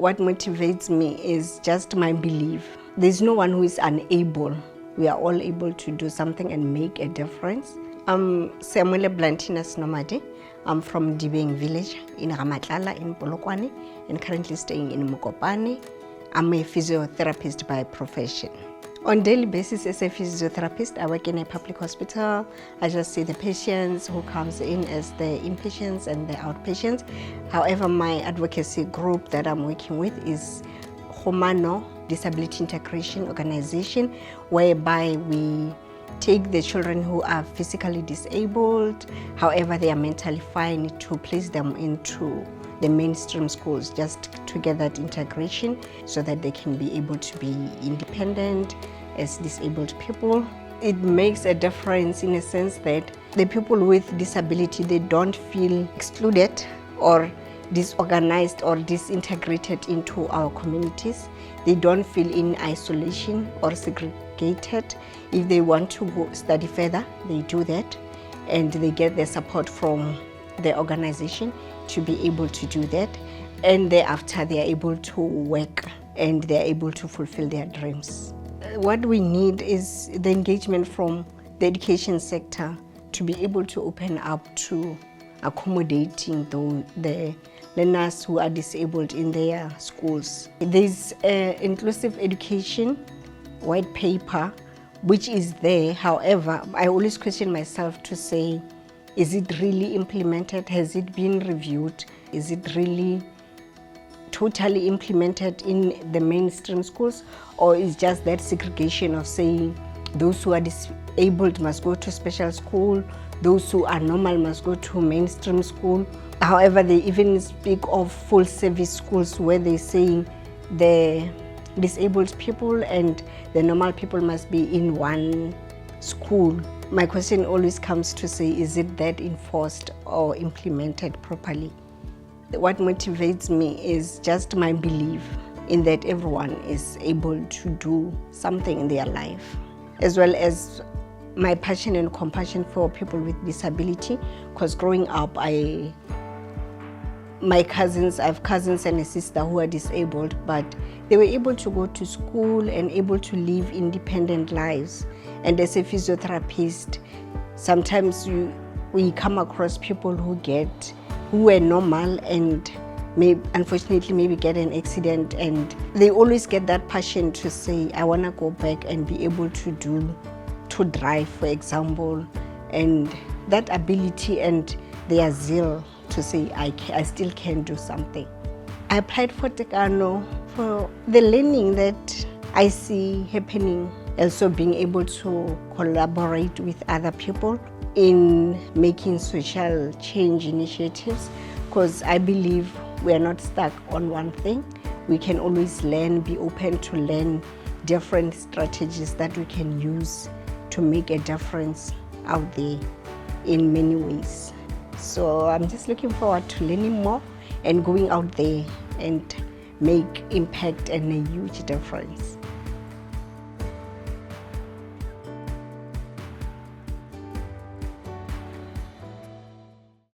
What motivates me is just my belief. There's no one who is unable. We are all able to do something and make a difference. I'm Blantina Senwamadi. I'm from Dibeng village in Ramatlala in Polokwane and currently staying in Mokopane. I'm a physiotherapist by profession. On a daily basis as a physiotherapist, I work in a public hospital. I just see the patients who comes in as the inpatients and the outpatients. However, my advocacy group that I'm working with is Tekano Disability Integration Organization, whereby we take the children who are physically disabled, however they are mentally fine, to place them into the mainstream schools just to get that integration so that they can be able to be independent as disabled people. It makes a difference in a sense that the people with disability, they don't feel excluded or disorganized or disintegrated into our communities. They don't feel in isolation or segregated. If they want to go study further, they do that, and they get the support from the organization to be able to do that, and thereafter they are able to work and they are able to fulfill their dreams. What we need is the engagement from the education sector to be able to open up to accommodating the learners who are disabled in their schools. There's an inclusive education white paper which is there. However, I always question myself to say, is it really implemented? Has it been reviewed? Is it really totally implemented in the mainstream schools? Or is just that segregation of saying those who are disabled must go to special school, those who are normal must go to mainstream school? However, they even speak of full service schools where they're saying the disabled people and the normal people must be in one school. My question always comes to say, is it that enforced or implemented properly? What motivates me is just my belief in that everyone is able to do something in their life, as well as my passion and compassion for people with disability, because growing up, I have cousins and a sister who are disabled, but they were able to go to school and able to live independent lives. And as a physiotherapist, sometimes we come across people who were normal and unfortunately maybe get an accident, and they always get that passion to say, I want to go back and be able to drive, for example, and that ability and their zeal to say, I still can do something. I applied for Tekano for the learning that I see happening, also being able to collaborate with other people in making social change initiatives, because I believe we are not stuck on one thing. We can always learn, be open to learn different strategies that we can use to make a difference out there in many ways. So I'm just looking forward to learning more and going out there and make impact and a huge difference.